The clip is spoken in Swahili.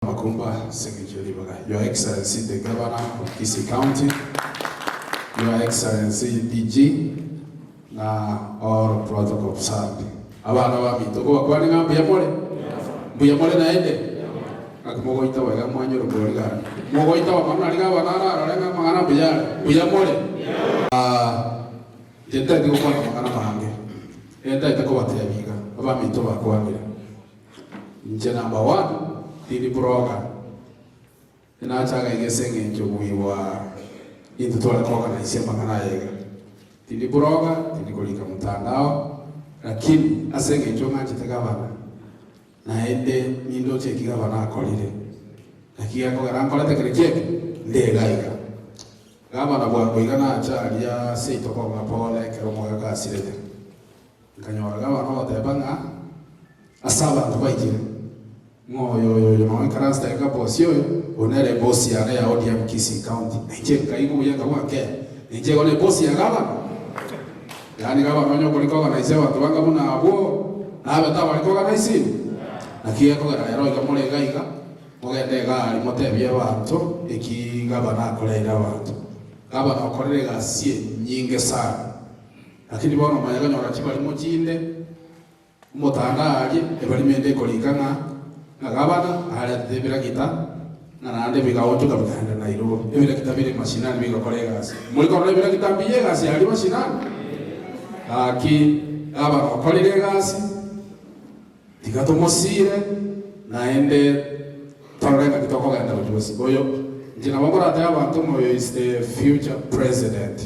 Makumba, Secretary, Your Excellency, the Governor of Kisii County, Your Excellency, DG, na all protocol observed. Abana wa mitoko wakwani ngambu ya mole? Mbuya mole na ende? Akamogo ita wega mwanyoro boliga. Mogo ita wa mwana liga banana alenga mangana buya mole. Jenta ndiko kwa mangana mahange. Enda itako batebiga. Aba mito bakwani. Nje number 1 tili broga. Ina chaga igesenge njobuyi wa into tola koga na isema kana yega. Tili broga, tili kolika mtandao, lakini asenge njonga chitakabana. Na ende nindo chekigabana akolire. Nakia ko garankola tekrecheke ndegaiga. Gabana bwa kuigana achali ya seito ko ngapole kero moga kasirete. Nkanyora gabana otebanga asaba ntubaigire. Moyo no karasta ka bosi yo onere bosi ya ODM Kisii County. Nje kaigo yanga wake. Nje gone bosi ya gabana. Yani kama mwenye kuliko na isewa watu wanga muna abo na abata waliko kana isi nakia ko gara yaro ikamole gaiga mogende gali motebye abantu ikigabana akolera abantu gabana akorere gasie nyinge sana lakini bono mayaga nyora chibali mochinde motandaje ebali mende kolikanga na gabana ala debira kita na nande bigaoto kabukanda na iro ebira kitabire mashinani biga kolega gasi muliko rebira kitambiye gasi ali mashinani aki aba okolire gasi tigatomosire naende torega kitoko ganda ujusi boyo njina bamora ata abantu moyo is the future president